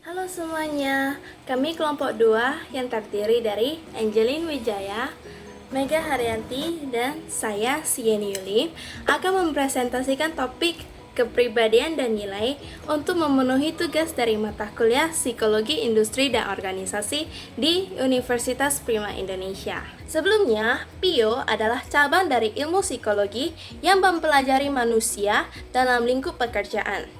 Halo semuanya, kami kelompok 2 yang terdiri dari Angelin Wijaya, Mega Haryanti, dan saya Sieni Yuli akan mempresentasikan topik kepribadian dan nilai untuk memenuhi tugas dari mata kuliah Psikologi Industri dan Organisasi di Universitas Prima Indonesia. Sebelumnya, PIO adalah cabang dari ilmu psikologi yang mempelajari manusia dalam lingkup pekerjaan.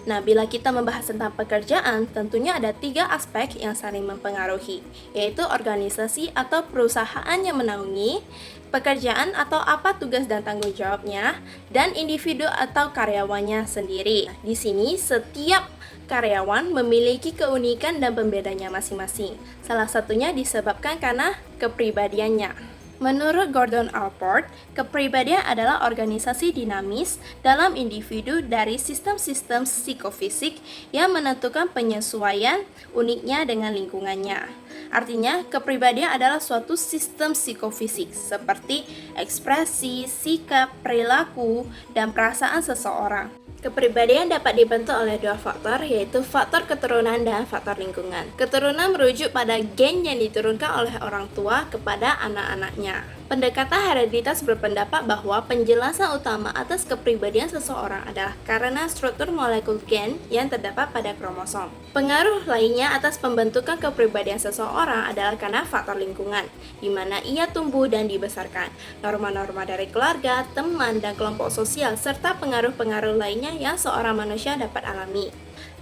Nah, bila kita membahas tentang pekerjaan, tentunya ada 3 aspek yang saling mempengaruhi, yaitu organisasi atau perusahaan yang menaungi, pekerjaan atau apa tugas dan tanggung jawabnya, dan individu atau karyawannya sendiri. Di sini, setiap karyawan memiliki keunikan dan pembedanya masing-masing. Salah satunya disebabkan karena kepribadiannya. Menurut Gordon Allport, kepribadian adalah organisasi dinamis dalam individu dari sistem-sistem psikofisik yang menentukan penyesuaian uniknya dengan lingkungannya. Artinya, kepribadian adalah suatu sistem psikofisik seperti ekspresi, sikap, perilaku, dan perasaan seseorang. Kepribadian dapat dibentuk oleh 2 faktor, yaitu faktor keturunan dan faktor lingkungan. Keturunan merujuk pada gen yang diturunkan oleh orang tua kepada anak-anaknya. Pendekatan hereditas berpendapat bahwa penjelasan utama atas kepribadian seseorang adalah karena struktur molekul gen yang terdapat pada kromosom. Pengaruh lainnya atas pembentukan kepribadian seseorang adalah karena faktor lingkungan, di mana ia tumbuh dan dibesarkan, norma-norma dari keluarga, teman, dan kelompok sosial, serta pengaruh-pengaruh lainnya yang seorang manusia dapat alami.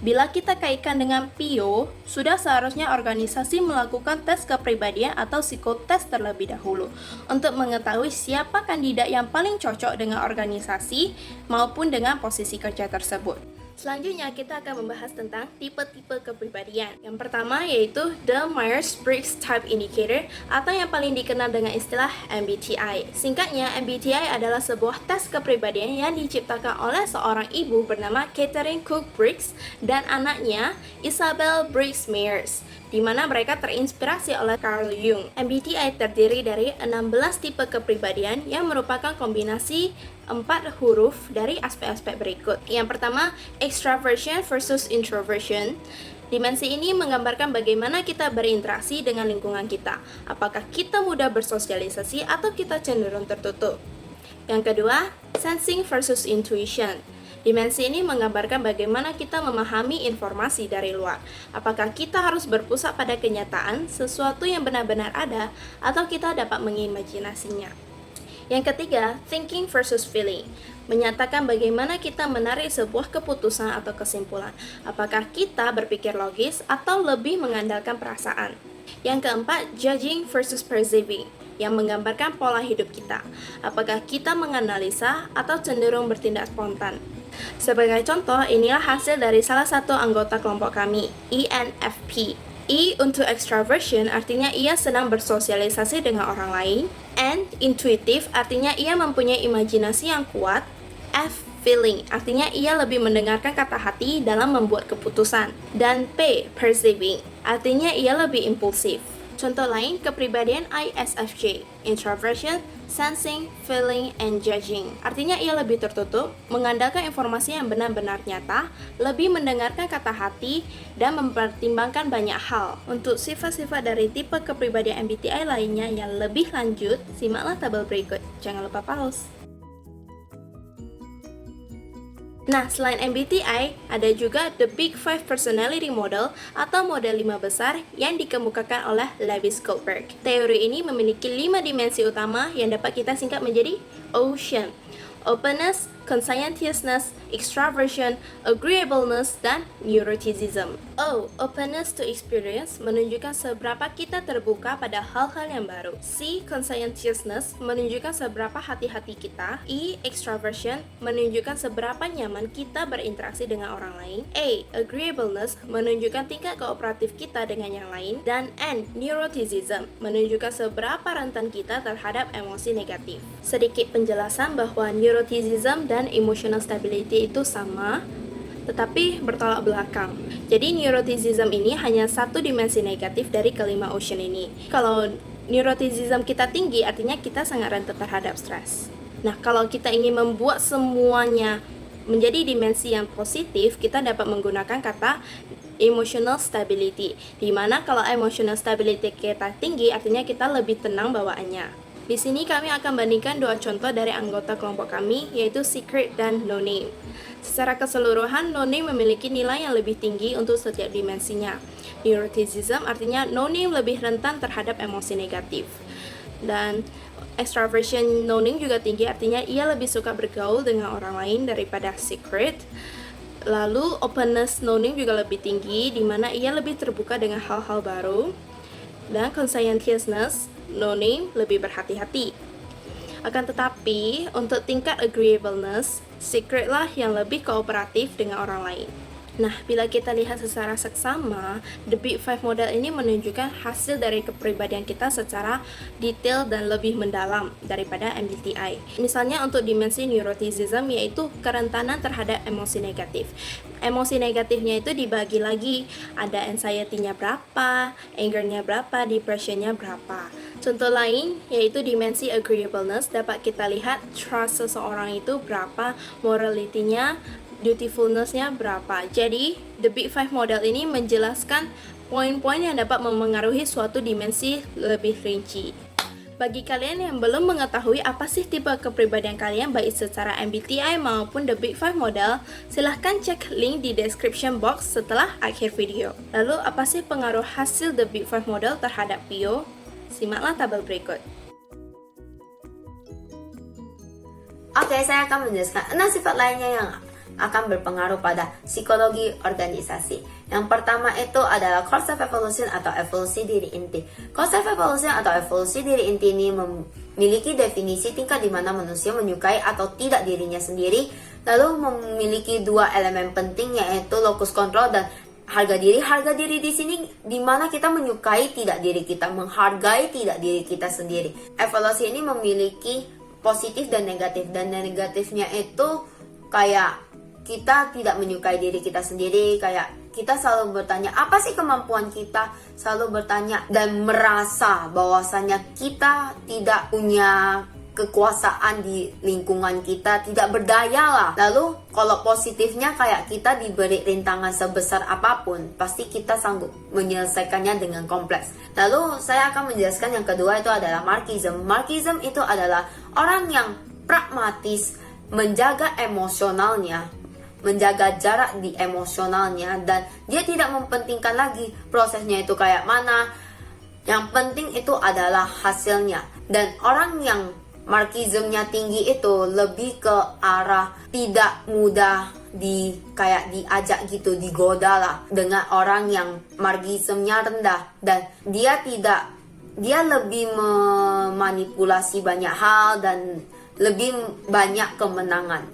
Bila kita kaitkan dengan PIO, sudah seharusnya organisasi melakukan tes kepribadian atau psikotes terlebih dahulu untuk mengetahui siapa kandidat yang paling cocok dengan organisasi maupun dengan posisi kerja tersebut. Selanjutnya kita akan membahas tentang tipe-tipe kepribadian. Yang pertama yaitu The Myers-Briggs Type Indicator atau yang paling dikenal dengan istilah MBTI. Singkatnya, MBTI adalah sebuah tes kepribadian yang diciptakan oleh seorang ibu bernama Catherine Cook Briggs dan anaknya Isabel Briggs Myers, di mana mereka terinspirasi oleh Carl Jung. MBTI terdiri dari 16 tipe kepribadian yang merupakan kombinasi 4 huruf dari aspek-aspek berikut. Yang pertama, extraversion versus introversion. Dimensi ini menggambarkan bagaimana kita berinteraksi dengan lingkungan kita. Apakah kita mudah bersosialisasi atau kita cenderung tertutup? Yang kedua, sensing versus intuition. Dimensi ini menggambarkan bagaimana kita memahami informasi dari luar. Apakah kita harus berpusat pada kenyataan, sesuatu yang benar-benar ada, atau kita dapat mengimajinasinya. Yang ketiga, thinking versus feeling, menyatakan bagaimana kita menarik sebuah keputusan atau kesimpulan. Apakah kita berpikir logis atau lebih mengandalkan perasaan. Yang keempat, judging versus perceiving, yang menggambarkan pola hidup kita. Apakah kita menganalisa atau cenderung bertindak spontan. Sebagai contoh, inilah hasil dari salah satu anggota kelompok kami, ENFP. E untuk extraversion artinya ia senang bersosialisasi dengan orang lain. N, intuitive, artinya ia mempunyai imajinasi yang kuat. F, feeling, artinya ia lebih mendengarkan kata hati dalam membuat keputusan. Dan P, perceiving, artinya ia lebih impulsif. Contoh lain, kepribadian ISFJ, introversion, sensing, feeling, and judging. Artinya ia lebih tertutup, mengandalkan informasi yang benar-benar nyata, lebih mendengarkan kata hati, dan mempertimbangkan banyak hal. Untuk sifat-sifat dari tipe kepribadian MBTI lainnya yang lebih lanjut, simaklah tabel berikut. Jangan lupa pause. Nah, selain MBTI, ada juga The Big Five Personality Model atau model 5 besar yang dikemukakan oleh Lewis Goldberg. Teori ini memiliki 5 dimensi utama yang dapat kita singkat menjadi OCEAN. Openness, conscientiousness, extraversion, agreeableness, dan neuroticism. O, openness to experience menunjukkan seberapa kita terbuka pada hal-hal yang baru. C, conscientiousness menunjukkan seberapa hati-hati kita. E, extraversion menunjukkan seberapa nyaman kita berinteraksi dengan orang lain. A, agreeableness menunjukkan tingkat kooperatif kita dengan yang lain. Dan N, neuroticism menunjukkan seberapa rentan kita terhadap emosi negatif. Sedikit penjelasan bahwa neuroticism dan emotional stability itu sama, tetapi bertolak belakang. Jadi neuroticism ini hanya satu dimensi negatif dari kelima ocean ini. Kalau neuroticism kita tinggi, artinya kita sangat rentan terhadap stres. Nah, kalau kita ingin membuat semuanya menjadi dimensi yang positif, kita dapat menggunakan kata emotional stability. Dimana kalau emotional stability kita tinggi, artinya kita lebih tenang bawaannya. Di sini kami akan bandingkan dua contoh dari anggota kelompok kami, yaitu Secret dan No Name. Secara keseluruhan, No Name memiliki nilai yang lebih tinggi untuk setiap dimensinya. Neuroticism artinya No Name lebih rentan terhadap emosi negatif. Dan extraversion No Name juga tinggi, artinya ia lebih suka bergaul dengan orang lain daripada Secret. Lalu openness No Name juga lebih tinggi, di mana ia lebih terbuka dengan hal-hal baru. Dan conscientiousness No Name lebih berhati-hati. Akan tetapi, untuk tingkat agreeableness, Secret lah yang lebih kooperatif dengan orang lain. Nah, bila kita lihat secara seksama, The Big Five model ini menunjukkan hasil dari kepribadian kita secara detail dan lebih mendalam daripada MBTI. Misalnya untuk dimensi neuroticism, yaitu kerentanan terhadap emosi negatif. Emosi negatifnya itu dibagi lagi, ada anxiety-nya berapa, anger-nya berapa, depression-nya berapa. Contoh lain yaitu dimensi agreeableness, dapat kita lihat trust seseorang itu berapa, morality-nya, dutifulness-nya berapa. Jadi, The Big Five model ini menjelaskan poin-poin yang dapat memengaruhi suatu dimensi lebih rinci. Bagi kalian yang belum mengetahui apa sih tipe kepribadian kalian baik secara MBTI maupun The Big Five model, silahkan cek link di description box setelah akhir video. Lalu, apa sih pengaruh hasil The Big Five model terhadap PIO? Simaklah tabel berikut. Oke, saya akan menjelaskan 6 sifat lainnya yang akan berpengaruh pada psikologi organisasi. Yang pertama itu adalah core self evolution atau evolusi diri inti. Core self evolution atau evolusi diri inti ini memiliki definisi tingkat di mana manusia menyukai atau tidak dirinya sendiri, lalu memiliki dua elemen penting yaitu locus control dan harga diri. Harga diri di sini di mana kita menyukai tidak diri kita, menghargai tidak diri kita sendiri. Evolusi ini memiliki positif dan negatifnya itu kayak kita tidak menyukai diri kita sendiri, kayak kita selalu bertanya apa sih kemampuan kita, selalu bertanya dan merasa bahwasanya kita tidak punya kekuasaan di lingkungan kita, tidak berdaya lah. Lalu kalau positifnya kayak kita diberi rintangan sebesar apapun, pasti kita sanggup menyelesaikannya dengan kompleks. Lalu saya akan menjelaskan yang kedua itu adalah Marxism. Marxism itu adalah orang yang pragmatis, menjaga emosionalnya, menjaga jarak di emosionalnya, dan dia tidak mempentingkan lagi prosesnya itu kayak mana. Yang penting itu adalah hasilnya. Dan orang yang Marxismnya tinggi itu lebih ke arah tidak mudah diajak gitu, digoda lah dengan orang yang Marxismnya rendah, dan dia lebih memanipulasi banyak hal dan lebih banyak kemenangan.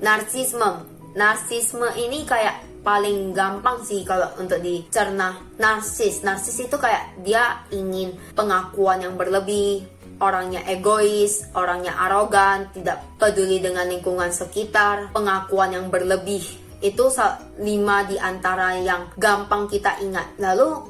Narsisme ini kayak paling gampang sih kalau untuk dicerna. Narsis itu kayak dia ingin pengakuan yang berlebih, orangnya egois, orangnya arogan, tidak peduli dengan lingkungan sekitar, pengakuan yang berlebih. Itu 5 di antara yang gampang kita ingat. Lalu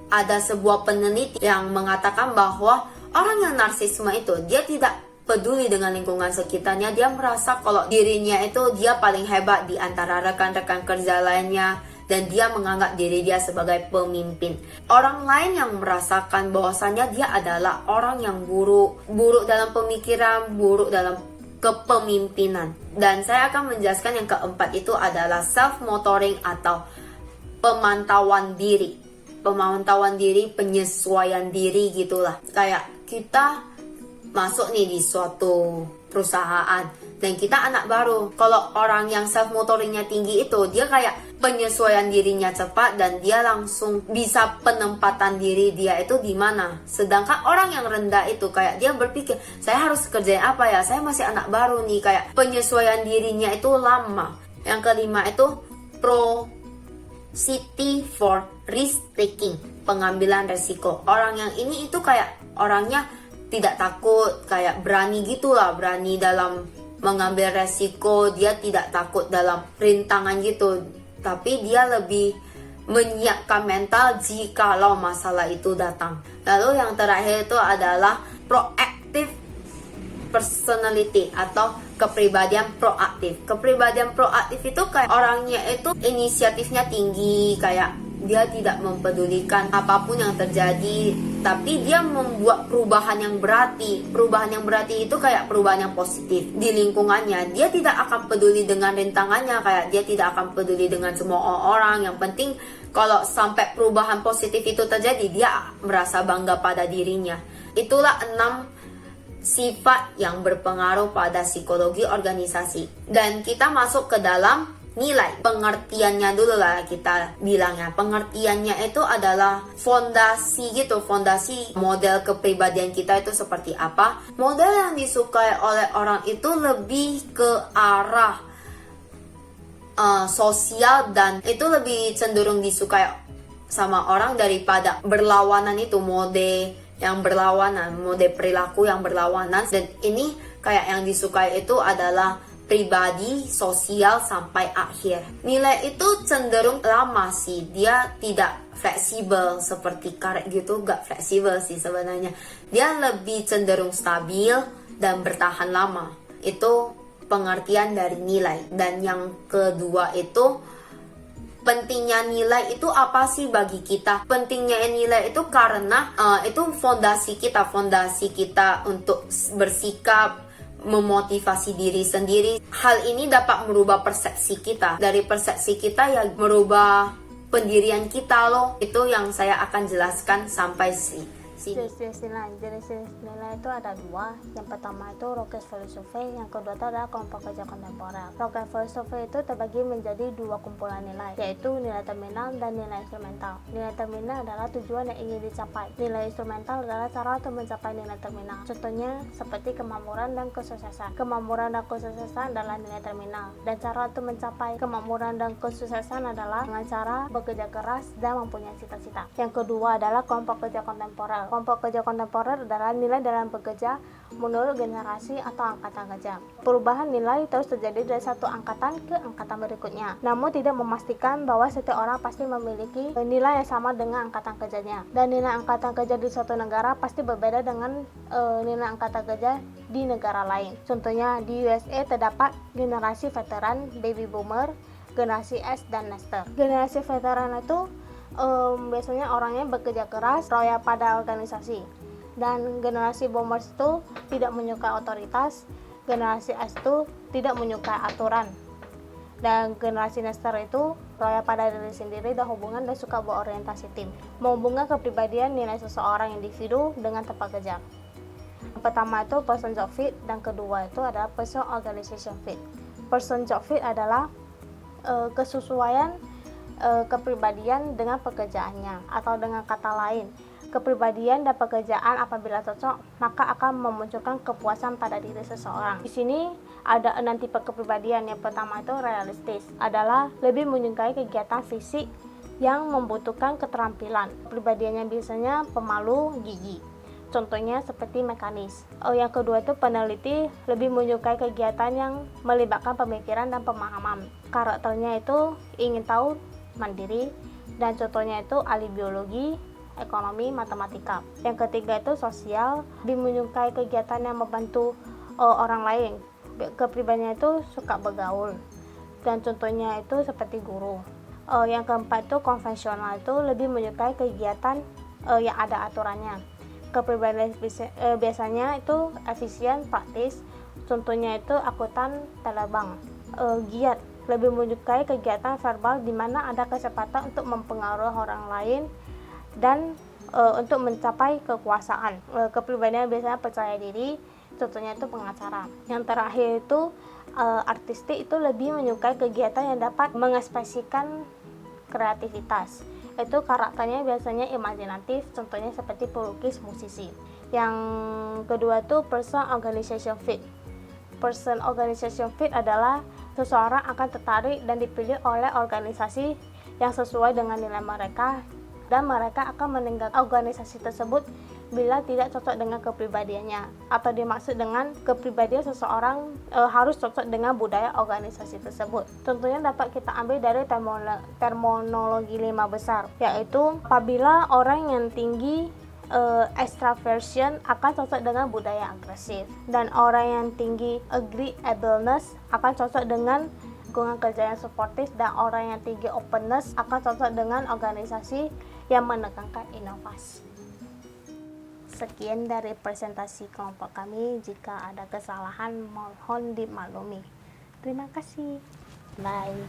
ada sebuah peneliti yang mengatakan bahwa orang yang narsisme itu dia tidak peduli dengan lingkungan sekitarnya. Dia merasa kalau dirinya itu dia paling hebat di antara rekan-rekan kerja lainnya, dan dia menganggap diri dia sebagai pemimpin. Orang lain yang merasakan bahwasannya dia adalah orang yang buruk dalam pemikiran, buruk dalam kepemimpinan. Dan saya akan menjelaskan yang keempat itu adalah self-motoring atau pemantauan diri, penyesuaian diri gitulah. Kayak kita masuk nih di suatu perusahaan dan kita anak baru. Kalau orang yang self motoringnya tinggi itu dia kayak penyesuaian dirinya cepat dan dia langsung bisa penempatan diri dia itu di mana. Sedangkan orang yang rendah itu kayak dia berpikir, saya harus kerjain apa ya, saya masih anak baru nih, kayak penyesuaian dirinya itu lama. Yang kelima itu prosperity for risk taking, pengambilan resiko. Orang yang ini itu kayak orangnya tidak takut, kayak berani gitulah, berani dalam mengambil resiko. Dia tidak takut dalam rintangan gitu, tapi dia lebih menyiapkan mental jikalau masalah itu datang. Lalu yang terakhir itu adalah proactive personality atau kepribadian proaktif. Kepribadian proaktif itu kayak orangnya itu inisiatifnya tinggi, kayak dia tidak mempedulikan apapun yang terjadi, tapi dia membuat perubahan yang berarti. Perubahan yang berarti itu kayak perubahan yang positif di lingkungannya. Dia tidak akan peduli dengan rintangannya, kayak dia tidak akan peduli dengan semua orang. Yang penting kalau sampai perubahan positif itu terjadi, dia merasa bangga pada dirinya. Itulah 6 sifat yang berpengaruh pada psikologi organisasi. Dan kita masuk ke dalam nilai. Pengertiannya dulu lah kita bilangnya. Pengertiannya itu adalah fondasi gitu. Fondasi model kepribadian kita itu seperti apa. Model yang disukai oleh orang itu lebih ke arah sosial, dan itu lebih cenderung disukai sama orang daripada berlawanan itu, mode yang berlawanan, mode perilaku yang berlawanan. Dan ini kayak yang disukai itu adalah pribadi, sosial, sampai akhir. Nilai itu cenderung lama sih, dia tidak fleksibel seperti karet gitu, gak fleksibel sih sebenarnya. Dia lebih cenderung stabil dan bertahan lama. Itu pengertian dari nilai. Dan yang kedua itu, pentingnya nilai itu apa sih bagi kita? Pentingnya nilai itu karena itu fondasi kita untuk bersikap, memotivasi diri sendiri. Hal ini dapat merubah persepsi kita. Dari persepsi kita ya merubah pendirian kita loh. Itu yang saya akan jelaskan sampai sini. Jenis nilai itu ada dua. Yang pertama itu Rockets Philosophy, yang kedua itu adalah kelompok kerja kontemporer. Rockets Philosophy itu terbagi menjadi dua kumpulan nilai, yaitu nilai terminal dan nilai instrumental. Nilai terminal adalah tujuan yang ingin dicapai. Nilai instrumental adalah cara untuk mencapai nilai terminal. Contohnya seperti kemakmuran dan kesuksesan. Kemakmuran dan kesuksesan adalah nilai terminal, dan cara untuk mencapai kemakmuran dan kesuksesan adalah dengan cara bekerja keras dan mempunyai cita-cita. Yang kedua adalah kelompok kerja kontemporer. Kelompok kerja kontemporer adalah nilai dalam bekerja menurut generasi atau angkatan kerja. Perubahan nilai terus terjadi dari satu angkatan ke angkatan berikutnya, namun tidak memastikan bahwa setiap orang pasti memiliki nilai yang sama dengan angkatan kerjanya. Dan nilai angkatan kerja di suatu negara pasti berbeda dengan nilai angkatan kerja di negara lain. Contohnya di USA terdapat generasi veteran, baby boomer, generasi S, dan nester. Generasi veteran itu biasanya orangnya bekerja keras, loyal pada organisasi. Dan generasi boomers itu tidak menyukai otoritas, generasi S itu tidak menyukai aturan, dan generasi nester itu loyal pada diri sendiri dan hubungan dan suka berorientasi tim. Menghubungkan kepribadian nilai seseorang individu dengan tempat kerja. Yang pertama itu person job fit, dan kedua itu adalah person organization fit. Person job fit adalah kesesuaian kepribadian dengan pekerjaannya, atau dengan kata lain, kepribadian dan pekerjaan apabila cocok maka akan memunculkan kepuasan pada diri seseorang. Di sini ada 6 tipe kepribadian. Yang pertama itu realistis, adalah lebih menyukai kegiatan fisik yang membutuhkan keterampilan. Kepribadiannya biasanya pemalu, gigi. Contohnya seperti mekanis. Yang kedua itu peneliti, lebih menyukai kegiatan yang melibatkan pemikiran dan pemahaman. Karakternya itu ingin tahu, mandiri, dan contohnya itu ahli biologi, ekonomi, matematika. Yang ketiga itu sosial, lebih menyukai kegiatan yang membantu orang lain. Kepribadiannya itu suka bergaul, dan contohnya itu seperti guru. Yang keempat itu konvensional, itu lebih menyukai kegiatan yang ada aturannya. Kepribadian biasanya itu efisien, praktis, contohnya itu akuntan terbang. Giat, lebih menyukai kegiatan verbal di mana ada kesempatan untuk mempengaruhi orang lain dan untuk mencapai kekuasaan. Kepribadian biasanya percaya diri, contohnya itu pengacara. Yang terakhir itu artistik, itu lebih menyukai kegiatan yang dapat mengekspresikan kreativitas. Itu karakternya biasanya imajinatif, contohnya seperti pelukis, musisi. Yang kedua itu person organization fit. Person organization fit adalah seseorang akan tertarik dan dipilih oleh organisasi yang sesuai dengan nilai mereka, dan mereka akan meninggalkan organisasi tersebut bila tidak cocok dengan kepribadiannya, atau dimaksud dengan kepribadian seseorang harus cocok dengan budaya organisasi tersebut. Contohnya dapat kita ambil dari terminologi 5 besar, yaitu apabila orang yang tinggi extraversion akan cocok dengan budaya agresif, dan orang yang tinggi agreeableness akan cocok dengan lingkungan kerja yang suportif dan orang yang tinggi openness akan cocok dengan organisasi yang menekankan inovasi. Sekian dari presentasi kelompok kami. Jika ada kesalahan mohon dimaklumi. Terima kasih. Bye.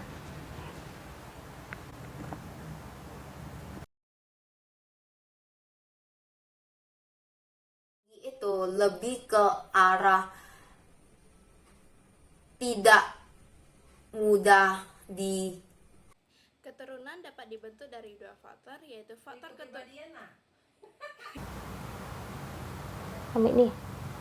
Itu lebih ke arah tidak mudah di Keturunan dapat dibentuk dari dua faktor, yaitu faktor keturunan. Ambil nih.